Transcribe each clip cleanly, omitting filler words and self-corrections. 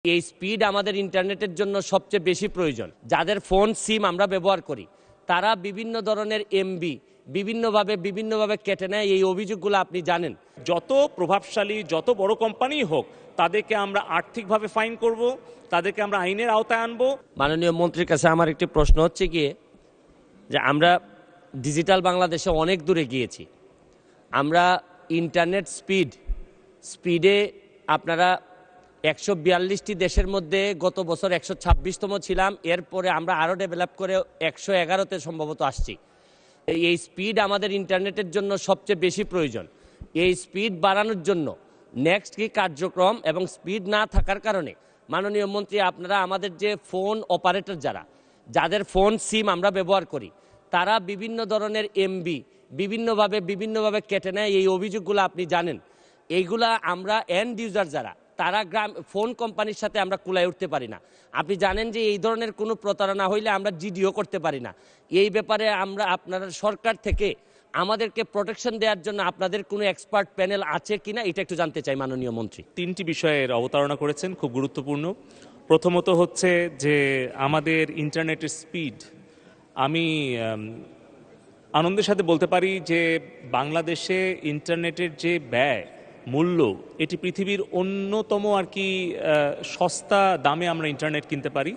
এই স্পিড আমাদের ইন্টারনেটের জন্য সবচেয়ে বেশি প্রয়োজন। যাদের ফোন সিম আমরা ব্যবহার করি তারা বিভিন্ন ধরনের এমবি বিভিন্নভাবে কেটে নেয়, এই অভিযোগগুলো আপনি জানেন। যত প্রভাবশালী যত বড় কোম্পানি হোক তাদেরকে আমরা আর্থিকভাবে ফাইন করব, তাদেরকে আমরা আইনের আওতায় আনবো। মাননীয় মন্ত্রীর কাছে আমার একটি প্রশ্ন হচ্ছে গিয়ে যে আমরা ডিজিটাল বাংলাদেশে অনেক দূরে গিয়েছি। আমরা ইন্টারনেট স্পিডে আপনারা 142টি দেশের মধ্যে গত বছর 126তম ছিলাম, এরপরে আমরা আরও ডেভেলপ করে 111তে সম্ভবত আসছি। এই স্পিড আমাদের ইন্টারনেটের জন্য সবচেয়ে বেশি প্রয়োজন। এই স্পিড বাড়ানোর জন্য নেক্সট কি কার্যক্রম এবং স্পিড না থাকার কারণে মাননীয় মন্ত্রী আপনারা আমাদের যে ফোন অপারেটর যাদের ফোন সিম আমরা ব্যবহার করি তারা বিভিন্ন ধরনের এমবি বিভিন্নভাবে কেটে নেয়, এই অভিযোগগুলো আপনি জানেন। এইগুলা আমরা এন্ড ইউজার তারা ফোন কোম্পানির সাথে আমরা কুলায় উঠতে পারি না। আপনি জানেন যে এই ধরনের কোনো প্রতারণা হইলে আমরা জিডিও করতে পারি না। এই ব্যাপারে আমরা আপনারা সরকার থেকে আমাদেরকে প্রোটেকশন দেওয়ার জন্য আপনাদের কোনো এক্সপার্ট প্যানেল আছে কিনা এটা একটু জানতে চাই মাননীয় মন্ত্রী। 3টি বিষয়ের অবতারণা করেছেন, খুব গুরুত্বপূর্ণ। প্রথমত হচ্ছে যে আমাদের ইন্টারনেটের স্পিড। আমি আনন্দের সাথে বলতে পারি যে বাংলাদেশে ইন্টারনেটের যে ব্যয় মূল্য, এটি পৃথিবীর অন্যতম সস্তা দামে আমরা ইন্টারনেট কিনতে পারি,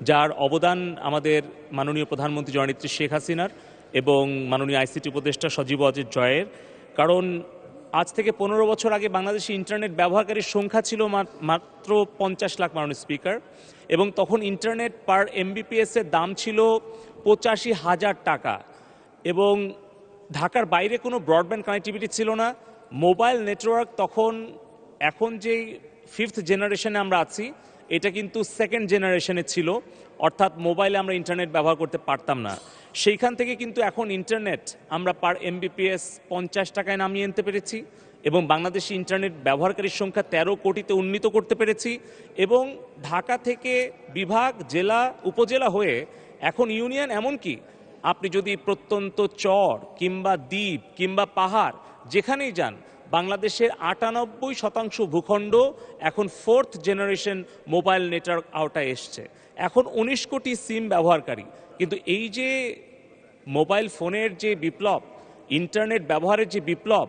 যার অবদান আমাদের মাননীয় প্রধানমন্ত্রী জননেত্রী শেখ হাসিনার এবং মাননীয় আইসিটি উপদেষ্টা সজীব ওয়াজেদ জয়ের। কারণ আজ থেকে 15 বছর আগে বাংলাদেশে ইন্টারনেট ব্যবহারকারীর সংখ্যা ছিল মাত্র 50 লাখ মাননীয় স্পিকার, এবং তখন ইন্টারনেট পার এমবিপিএস এর দাম ছিল 85,000 টাকা, এবং ঢাকার বাইরে কোনো ব্রডব্যান্ড কানেক্টিভিটি ছিল না। মোবাইল নেটওয়ার্ক তখন, এখন যেই 5th জেনারেশনে আমরা আছি এটা কিন্তু 2nd জেনারেশনে ছিল, অর্থাৎ মোবাইলে আমরা ইন্টারনেট ব্যবহার করতে পারতাম না। সেইখান থেকে কিন্তু এখন ইন্টারনেট আমরা পার এমবিপিএস 50 টাকায় নামিয়ে আনতে পেরেছি, এবং বাংলাদেশি ইন্টারনেট ব্যবহারকারীর সংখ্যা 13 কোটিতে উন্নীত করতে পেরেছি। এবং ঢাকা থেকে বিভাগ, জেলা, উপজেলা হয়ে এখন ইউনিয়ন, এমনকি আপনি যদি প্রত্যন্ত চর কিংবা দ্বীপ কিংবা পাহাড় যেখানেই যান, বাংলাদেশের 98% ভূখণ্ড এখন 4th জেনারেশন মোবাইল নেটওয়ার্ক আওতায় এসছে। এখন 19 কোটি সিম ব্যবহারকারী। কিন্তু এই যে মোবাইল ফোনের যে বিপ্লব, ইন্টারনেট ব্যবহারের যে বিপ্লব,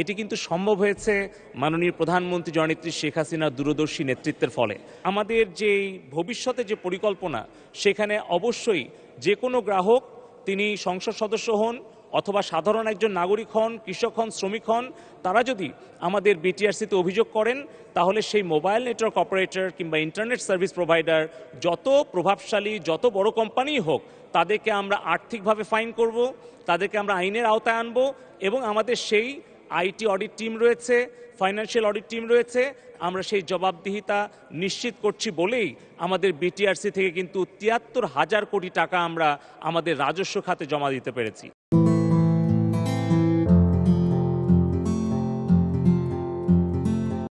এটি কিন্তু সম্ভব হয়েছে মাননীয় প্রধানমন্ত্রী জননেত্রী শেখ হাসিনার দূরদর্শী নেতৃত্বের ফলে। আমাদের যে ভবিষ্যতে যে পরিকল্পনা, সেখানে অবশ্যই যে কোনো গ্রাহক, তিনি সংসদ সদস্য হন অথবা সাধারণ একজন নাগরিক হন, কৃষক হন, শ্রমিক হন, তারা যদি আমাদের বিটিআরসিতে অভিযোগ করেন, তাহলে সেই মোবাইল নেটওয়ার্ক অপারেটর কিংবা ইন্টারনেট সার্ভিস প্রোভাইডার, যত প্রভাবশালী যত বড় কোম্পানি হোক, তাদেরকে আমরা আর্থিকভাবে ফাইন করব, তাদেরকে আমরা আইনের আওতায় আনব, এবং আমাদের সেই আইটি অডিট টিম রয়েছে, ফাইন্যান্সিয়াল অডিট টিম রয়েছে। আমরা সেই জবাবদিহিতা নিশ্চিত করছি বলেই আমাদের বিটিআরসি থেকে কিন্তু 73,000 কোটি টাকা আমরা আমাদের রাজস্ব খাতে জমা দিতে পেরেছি।